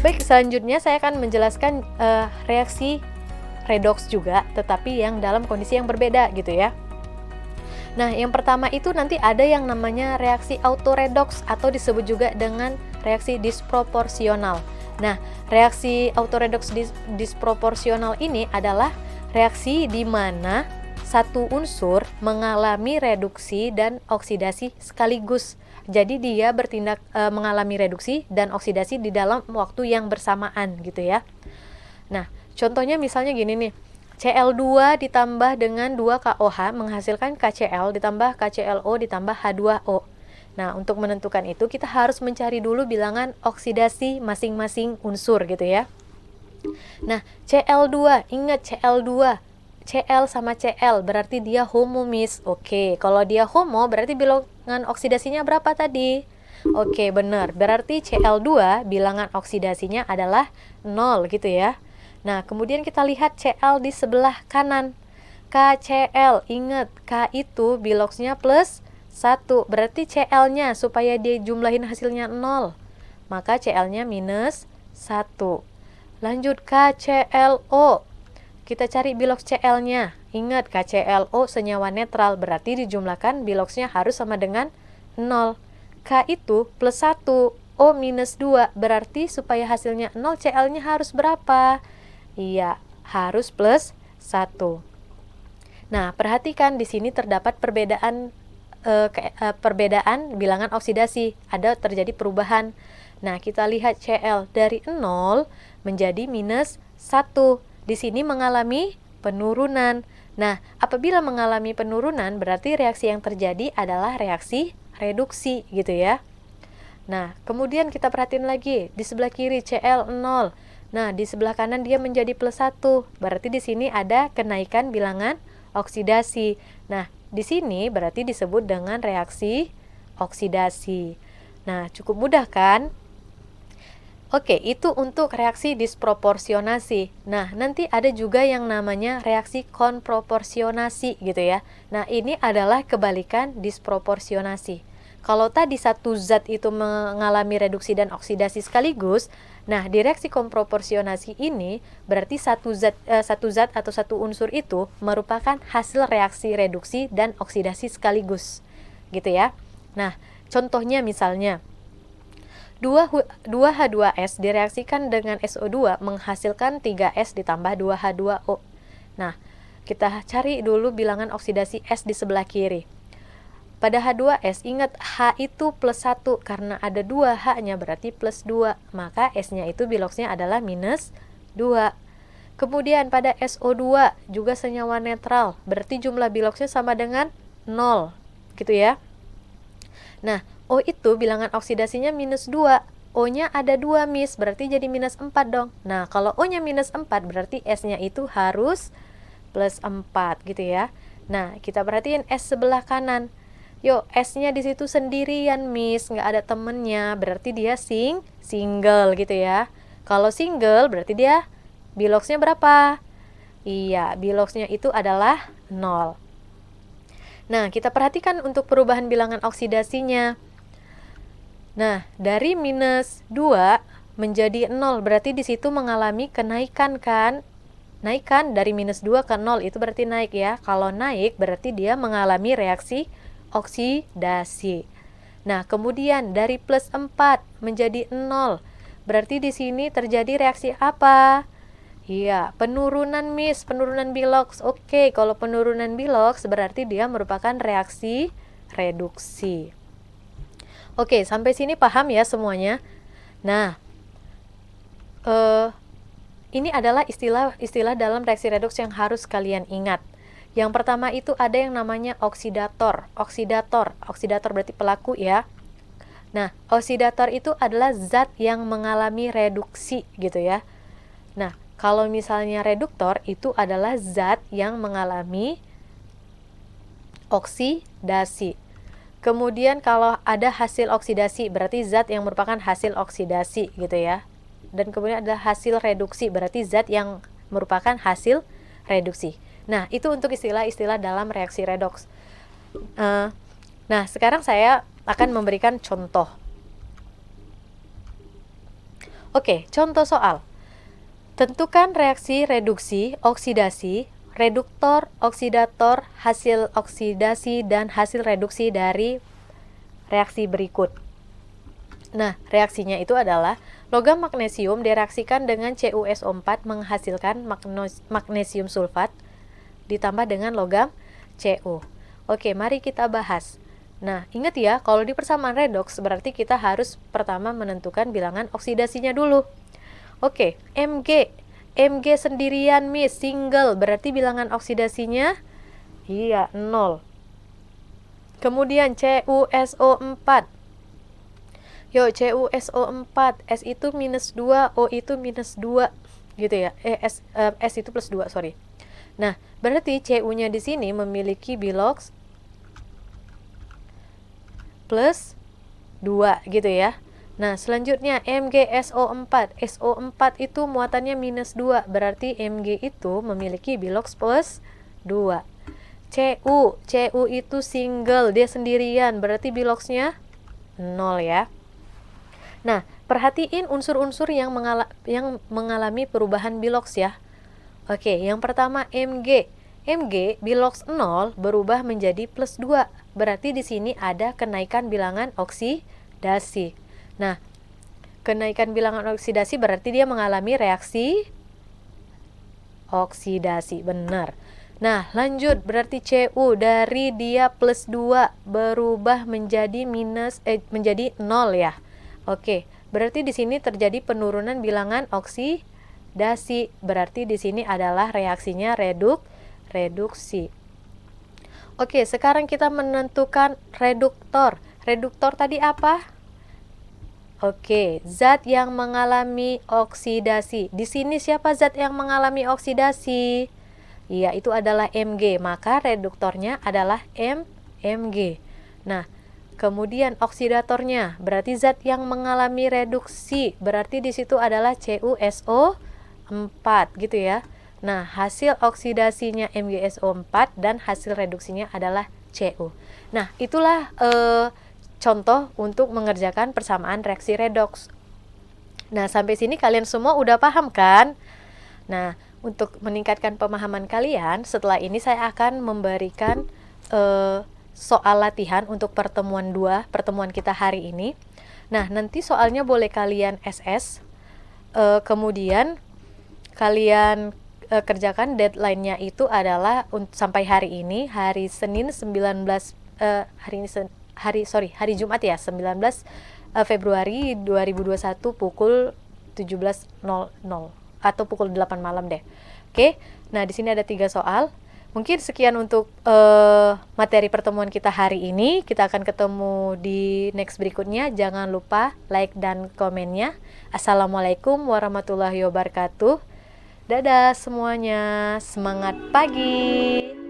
Baik, selanjutnya saya akan menjelaskan reaksi redoks juga, tetapi yang dalam kondisi yang berbeda gitu ya. Nah, yang pertama itu nanti ada yang namanya reaksi autoredoks atau disebut juga dengan reaksi disproporsional. Nah, reaksi autoredoks disproporsional ini adalah reaksi di mana satu unsur mengalami reduksi dan oksidasi sekaligus. Jadi dia bertindak mengalami reduksi dan oksidasi di dalam waktu yang bersamaan gitu ya. Nah, contohnya misalnya gini nih. Cl2 ditambah dengan 2KOH menghasilkan KCl ditambah KClO ditambah H2O. Nah, untuk menentukan itu kita harus mencari dulu bilangan oksidasi masing-masing unsur gitu ya. Nah, Cl2, ingat Cl2, Cl sama Cl berarti dia homo Miss. Oke, kalau dia homo berarti bilangan oksidasinya berapa tadi? Oke, benar. Berarti Cl2 bilangan oksidasinya adalah 0 gitu ya. Nah, kemudian kita lihat Cl di sebelah kanan. KCl, ingat K itu biloksnya plus 1. Berarti Cl-nya supaya dia jumlahin hasilnya 0. Maka Cl-nya minus 1. Lanjut KClO. Kita cari biloks Cl-nya. Ingat KClO senyawa netral, berarti dijumlahkan biloksnya harus sama dengan 0. K itu plus 1, O minus 2, berarti supaya hasilnya 0 Cl-nya harus berapa? Iya, harus plus 1. Nah, perhatikan di sini terdapat perbedaan bilangan oksidasi. Ada terjadi perubahan. Nah, kita lihat Cl dari 0 menjadi minus 1. Di sini mengalami penurunan. Nah, apabila mengalami penurunan berarti reaksi yang terjadi adalah reaksi reduksi gitu ya. Nah, kemudian kita perhatiin lagi di sebelah kiri Cl 0. Nah, di sebelah kanan dia menjadi plus 1. Berarti di sini ada kenaikan bilangan oksidasi. Nah, di sini berarti disebut dengan reaksi oksidasi. Nah, cukup mudah kan? Oke, itu untuk reaksi disproporsionasi. Nah, nanti ada juga yang namanya reaksi konproporsionasi gitu ya. Nah, ini adalah kebalikan disproporsionasi. Kalau tadi satu zat itu mengalami reduksi dan oksidasi sekaligus, nah di reaksi konproporsionasi ini berarti satu zat atau satu unsur itu merupakan hasil reaksi reduksi dan oksidasi sekaligus. Gitu ya. Nah, contohnya misalnya 2H2S direaksikan dengan SO2 menghasilkan 3S ditambah 2H2O. Nah, kita cari dulu bilangan oksidasi S di sebelah kiri. Pada H2S, ingat H itu plus 1 karena ada 2 H-nya berarti plus 2. Maka S-nya itu biloksnya adalah minus 2. Kemudian pada SO2 juga senyawa netral, berarti jumlah biloksnya sama dengan 0. Gitu ya. Nah, O itu bilangan oksidasinya minus 2. O-nya ada 2 Miss, berarti jadi minus 4 dong. Nah, kalau O-nya minus 4 berarti S-nya itu harus plus 4 gitu ya. Nah, kita perhatiin S sebelah kanan. Yuk, S-nya di situ sendirian Miss, nggak ada temennya, berarti dia single gitu ya. Kalau single berarti dia biloksnya berapa? Iya, biloksnya itu adalah 0. Nah, kita perhatikan untuk perubahan bilangan oksidasinya. Nah, dari minus 2 menjadi 0, berarti di situ mengalami kenaikan kan? Naikkan dari minus 2 ke 0, itu berarti naik ya. Kalau naik, berarti dia mengalami reaksi oksidasi. Nah, kemudian dari plus 4 menjadi 0, berarti di sini terjadi reaksi apa? Iya, penurunan Miss, penurunan biloks. Oke, kalau penurunan biloks berarti dia merupakan reaksi reduksi. Oke, sampai sini paham ya semuanya? Nah, ini adalah istilah dalam reaksi redoks yang harus kalian ingat. Yang pertama itu ada yang namanya oksidator. Oksidator berarti pelaku ya. Nah, oksidator itu adalah zat yang mengalami reduksi gitu ya. Nah, kalau misalnya reduktor itu adalah zat yang mengalami oksidasi. Kemudian kalau ada hasil oksidasi berarti zat yang merupakan hasil oksidasi gitu ya. Dan kemudian ada hasil reduksi berarti zat yang merupakan hasil reduksi. Nah, itu untuk istilah-istilah dalam reaksi redoks. Nah, sekarang saya akan memberikan contoh. Oke, contoh soal. Tentukan reaksi reduksi, oksidasi, reduktor, oksidator, hasil oksidasi, dan hasil reduksi dari reaksi berikut. Nah, reaksinya itu adalah logam magnesium direaksikan dengan CuSO4 menghasilkan magnesium sulfat ditambah dengan logam Cu. Oke, mari kita bahas. Nah, ingat ya, kalau di persamaan redoks berarti kita harus pertama menentukan bilangan oksidasinya dulu. Oke, Mg. Mg sendirian, Miss, single, berarti bilangan oksidasinya iya, 0. Kemudian CuSO4. Yuk, CuSO4, S itu minus 2, O itu minus 2, gitu ya. S itu plus 2, sorry. Nah, berarti Cu-nya di sini memiliki bilox plus 2, gitu ya. Nah, selanjutnya MgSO4. SO4 itu muatannya minus 2, berarti Mg itu memiliki bilox plus 2. Cu itu single, dia sendirian, berarti biloxnya 0 ya. Nah, perhatiin unsur-unsur yang mengalami perubahan bilox ya. Oke, yang pertama Mg. Mg bilox 0 berubah menjadi plus 2. Berarti di sini ada kenaikan bilangan oksidasi. Nah, kenaikan bilangan oksidasi berarti dia mengalami reaksi oksidasi, benar. Nah, lanjut, berarti Cu dari dia plus 2 berubah menjadi menjadi 0 ya. Oke, berarti di sini terjadi penurunan bilangan oksidasi. Berarti di sini adalah reaksinya reduksi. Oke, sekarang kita menentukan reduktor. Reduktor tadi apa? Oke, zat yang mengalami oksidasi. Di sini siapa zat yang mengalami oksidasi? Iya, itu adalah Mg. Maka reduktornya adalah Mg. Nah, kemudian oksidatornya berarti zat yang mengalami reduksi. Berarti di situ adalah CuSO4 gitu ya. Nah, hasil oksidasinya MgSO4 dan hasil reduksinya adalah Cu. Nah, itulah contoh untuk mengerjakan persamaan reaksi redoks. Nah, sampai sini kalian semua udah paham kan? Nah, untuk meningkatkan pemahaman kalian, setelah ini saya akan memberikan soal latihan untuk pertemuan kita hari ini. Nah, nanti soalnya boleh kalian SS, kemudian kalian kerjakan. Deadline-nya itu adalah sampai hari ini, hari Senin 19 hari Jumat ya, 19 Februari 2021 pukul 17.00 atau pukul 8 malam deh. Oke. Nah, di sini ada 3 soal. Mungkin sekian untuk materi pertemuan kita hari ini. Kita akan ketemu di next berikutnya. Jangan lupa like dan komennya. Assalamualaikum warahmatullahi wabarakatuh. Dadah semuanya. Semangat pagi.